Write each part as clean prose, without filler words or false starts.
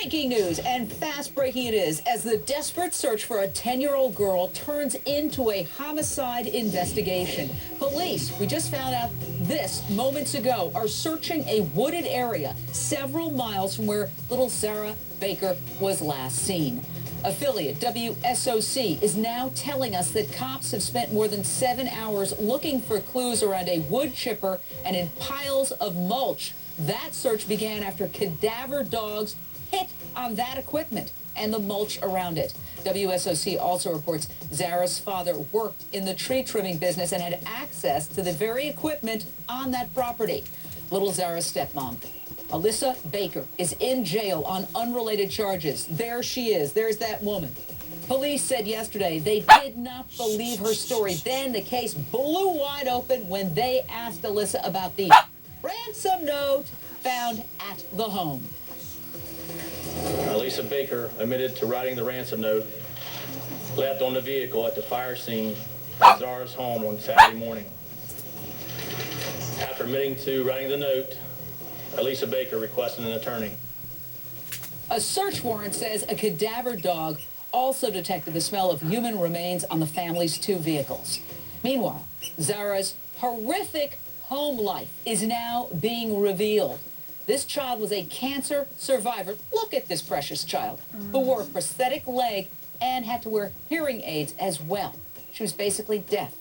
Breaking news, and fast breaking it is, as the desperate search for a 10-year-old girl turns into a homicide investigation. Police, we just found out this moments ago, are searching a wooded area several miles from where little Zahra Baker was last seen. Affiliate WSOC is now telling us that cops have spent more than 7 hours looking for clues around a wood chipper and in piles of mulch. That search began after cadaver dogs hit on that equipment and the mulch around it. WSOC also reports Zahra's father worked in the tree trimming business and had access to the very equipment on that property. Little Zahra's stepmom, Alyssa Baker, is in jail on unrelated charges. There she is. There's that woman. Police said yesterday they did not believe her story. Then the case blew wide open when they asked Alyssa about the ransom note found at the home. Alyssa Baker admitted to writing the ransom note left on the vehicle at the fire scene at Zahra's home on Saturday morning. After admitting to writing the note, Alyssa Baker requested an attorney. A search warrant says a cadaver dog also detected the smell of human remains on the family's 2 vehicles. Meanwhile, Zahra's horrific home life is now being revealed. This child was a cancer survivor. Look at this precious child, who wore a prosthetic leg and had to wear hearing aids as well. She was basically deaf.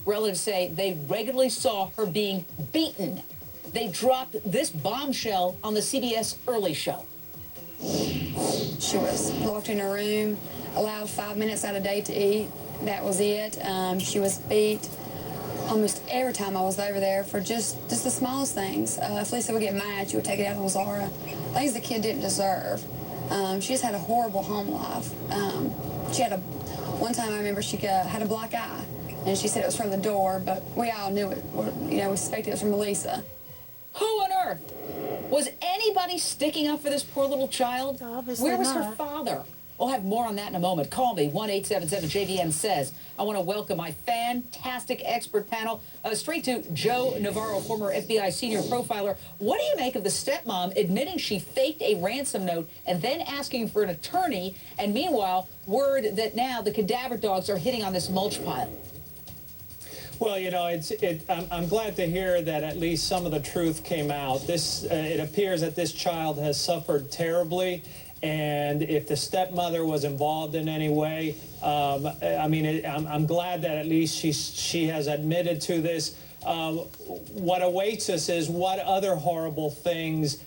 Relatives say they regularly saw her being beaten. They dropped this bombshell on the CBS Early Show. She was locked in her room, allowed 5 minutes out of the day to eat. That was it. She was beat almost every time I was over there for just the smallest things. If Lisa would get mad, she would take it out on Zahra. Things the kid didn't deserve. She just had a horrible home life. One time I remember she had a black eye, and she said it was from the door, but we all knew it. We suspected it was from Lisa. Who on earth? Was anybody sticking up for this poor little child? Obviously Where was not. her father? We'll have more on that in a moment. Call me, 1-877-JVM says. I want to welcome my fantastic expert panel. Straight to Joe Navarro, former FBI senior profiler. What do you make of the stepmom admitting she faked a ransom note and then asking for an attorney? And meanwhile, word that now the cadaver dogs are hitting on this mulch pile. Well, I'm glad to hear that at least some of the truth came out. It appears that this child has suffered terribly, and if the stepmother was involved in any way, I'm glad that at least she has admitted to this. What awaits us is what other horrible things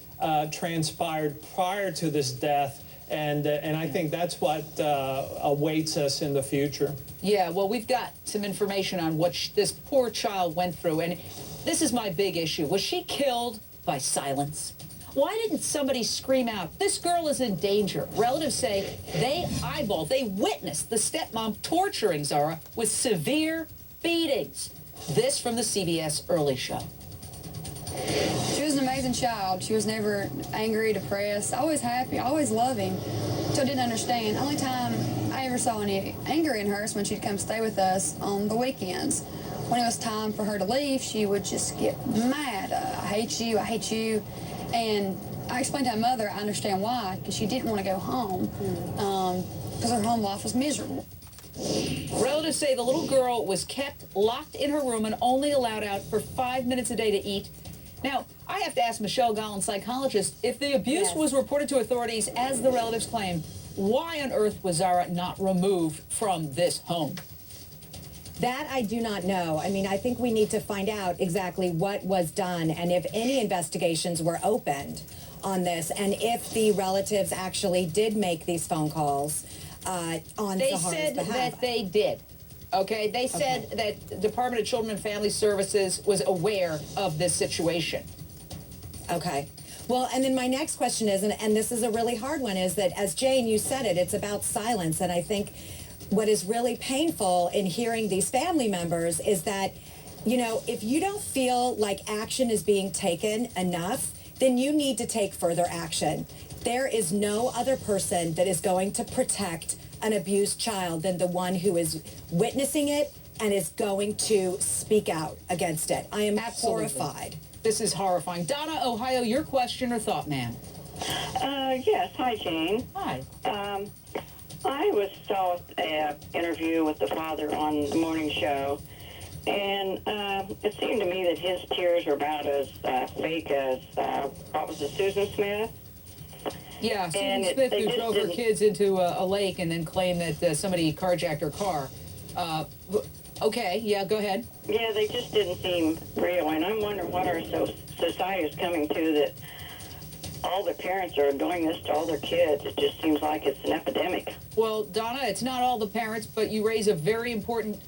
transpired prior to this death. And I think that's what awaits us in the future. Yeah, well, we've got some information on what this poor child went through. And this is my big issue. Was she killed by silence? Why didn't somebody scream out, this girl is in danger? Relatives say they witnessed the stepmom torturing Zahra with severe beatings. This from the CBS Early Show. She was an amazing child. She was never angry, depressed, always happy, always loving. So I didn't understand. The only time I ever saw any anger in her is when she'd come stay with us on the weekends. When it was time for her to leave, she would just get mad. I hate you, I hate you. And I explained to my mother, I understand why, because she didn't want to go home, because her home life was miserable. Relatives say the little girl was kept locked in her room and only allowed out for 5 minutes a day to eat. Now, I have to ask Michelle Gollin, psychologist, if the abuse was reported to authorities as the relatives claim, why on earth was Zahra not removed from this home? That I do not know. I mean, I think we need to find out exactly what was done and if any investigations were opened on this and if the relatives actually did make these phone calls on Zahra's behalf. They said that they did. Okay, they said that the Department of Children and Family Services was aware of this situation. Okay. Well, and then my next question is, and this is a really hard one, is that, as Jane, you said it, it's about silence. And I think what is really painful in hearing these family members is that, if you don't feel like action is being taken enough, then you need to take further action. There is no other person that is going to protect an abused child than the one who is witnessing it and is going to speak out against it. I am horrified. This is horrifying. Donna, Ohio, your question or thought, ma'am? Yes. Hi, Jane. Hi. I saw an interview with the father on the morning show, and it seemed to me that his tears are about as fake as, what was it, Susan Smith? Yeah, Susan And Smith, they who just drove her didn't- kids into a lake and then claimed that somebody carjacked her car. Okay, yeah, go ahead. Yeah, they just didn't seem real, and I'm wondering what our society is coming to, that all the parents are doing this to all their kids. It just seems like it's an epidemic. Well, Donna, it's not all the parents, but you raise a very important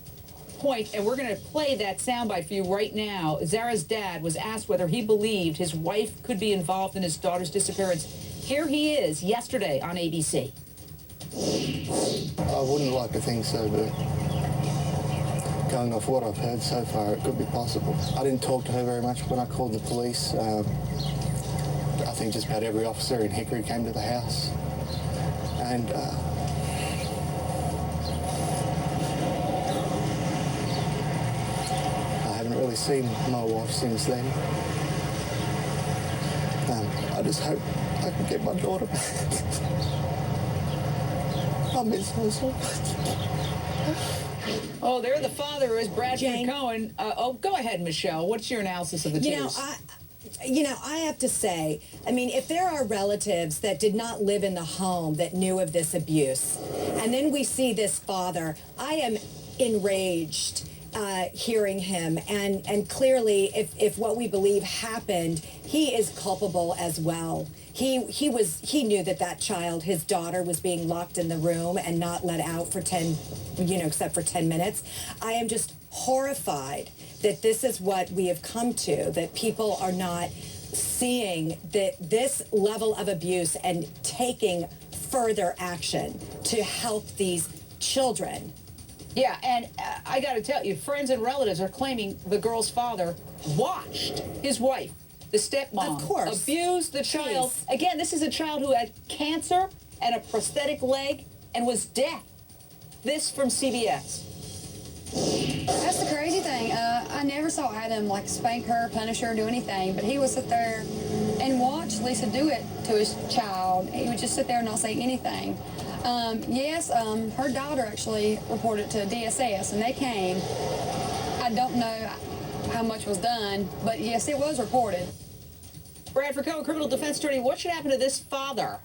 point, and we're going to play that soundbite for you right now. Zahra's dad was asked whether he believed his wife could be involved in his daughter's disappearance. Here he is yesterday on ABC. I wouldn't like to think so, but going off what I've heard so far, it could be possible. I didn't talk to her very much when I called the police. I think just about every officer in Hickory came to the house. And I haven't really seen my wife since then. I just hope I can get my daughter back. I miss her so much. Oh, there the father is, Bradford Jane. Cohen. Go ahead, Michelle. What's your analysis of the tears? I have to say, I mean, if there are relatives that did not live in the home that knew of this abuse, and then we see this father, I am enraged hearing him. And clearly, if what we believe happened, he is culpable as well. He knew that child, his daughter, was being locked in the room and not let out for except for 10 minutes. I am just horrified that this is what we have come to, that people are not seeing that this level of abuse and taking further action to help these children. Yeah, and I got to tell you, friends and relatives are claiming the girl's father watched his wife, the stepmom, Of course. abuse the child. Please. Again, this is a child who had cancer and a prosthetic leg and was deaf. This from CBS. That's the crazy thing. I never saw Adam spank her, punish her, do anything, but he would sit there and watch Lisa do it to his child. He would just sit there and not say anything. Yes, her daughter actually reported to DSS, and they came. I don't know how much was done, but yes, it was reported. Bradford Cohen, criminal defense attorney, what should happen to this father?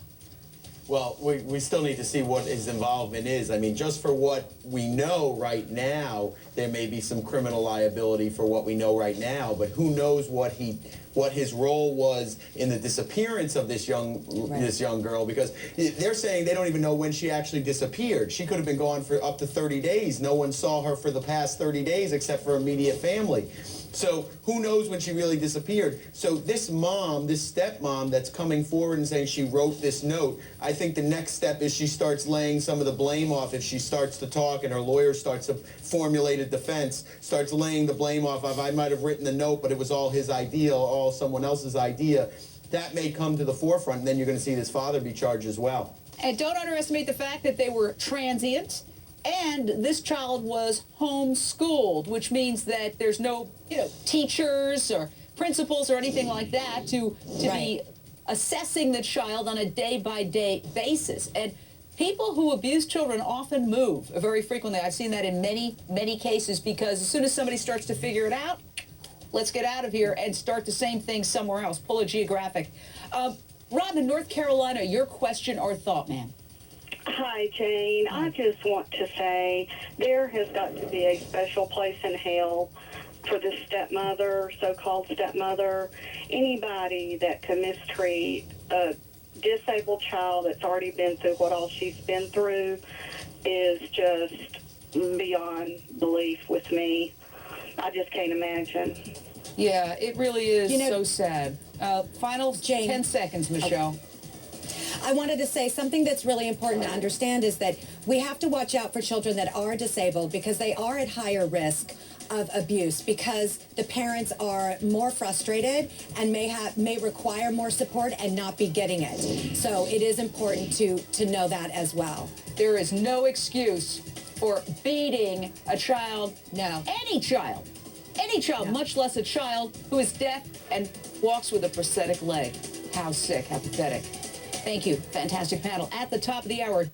Well, we still need to see what his involvement is. I mean, just for what we know right now, there may be some criminal liability for what we know right now, but who knows what his role was in the disappearance of this young girl, because they're saying they don't even know when she actually disappeared. She could have been gone for up to 30 days. No one saw her for the past 30 days except for immediate family. So who knows when she really disappeared? So this mom, this stepmom that's coming forward and saying she wrote this note, I think the next step is she starts laying some of the blame off. If she starts to talk and her lawyer starts to formulate a defense, starts laying the blame off of, I might have written the note, but it was all his idea, all someone else's idea, that may come to the forefront, and then you're going to see this father be charged as well. And don't underestimate the fact that they were transient. And this child was homeschooled, which means that there's no, teachers or principals or anything like that to be assessing the child on a day-by-day basis. And people who abuse children often move very frequently. I've seen that in many, many cases, because as soon as somebody starts to figure it out, let's get out of here and start the same thing somewhere else. Pull a geographic. Rob, in North Carolina, your question or thought, ma'am? Hi, Jane. I just want to say there has got to be a special place in hell for this stepmother, so-called stepmother. Anybody that can mistreat a disabled child that's already been through what all she's been through is just beyond belief with me. I just can't imagine. Yeah, it really is so sad. Final Jane, 10 seconds, Michelle. I wanted to say something that's really important to understand is that we have to watch out for children that are disabled, because they are at higher risk of abuse, because the parents are more frustrated and may require more support and not be getting it. So it is important to know that as well. There is no excuse for beating a child. No. Any child, No. much less a child who is deaf and walks with a prosthetic leg. How sick, how pathetic. Thank you. Fantastic panel. At the top of the hour,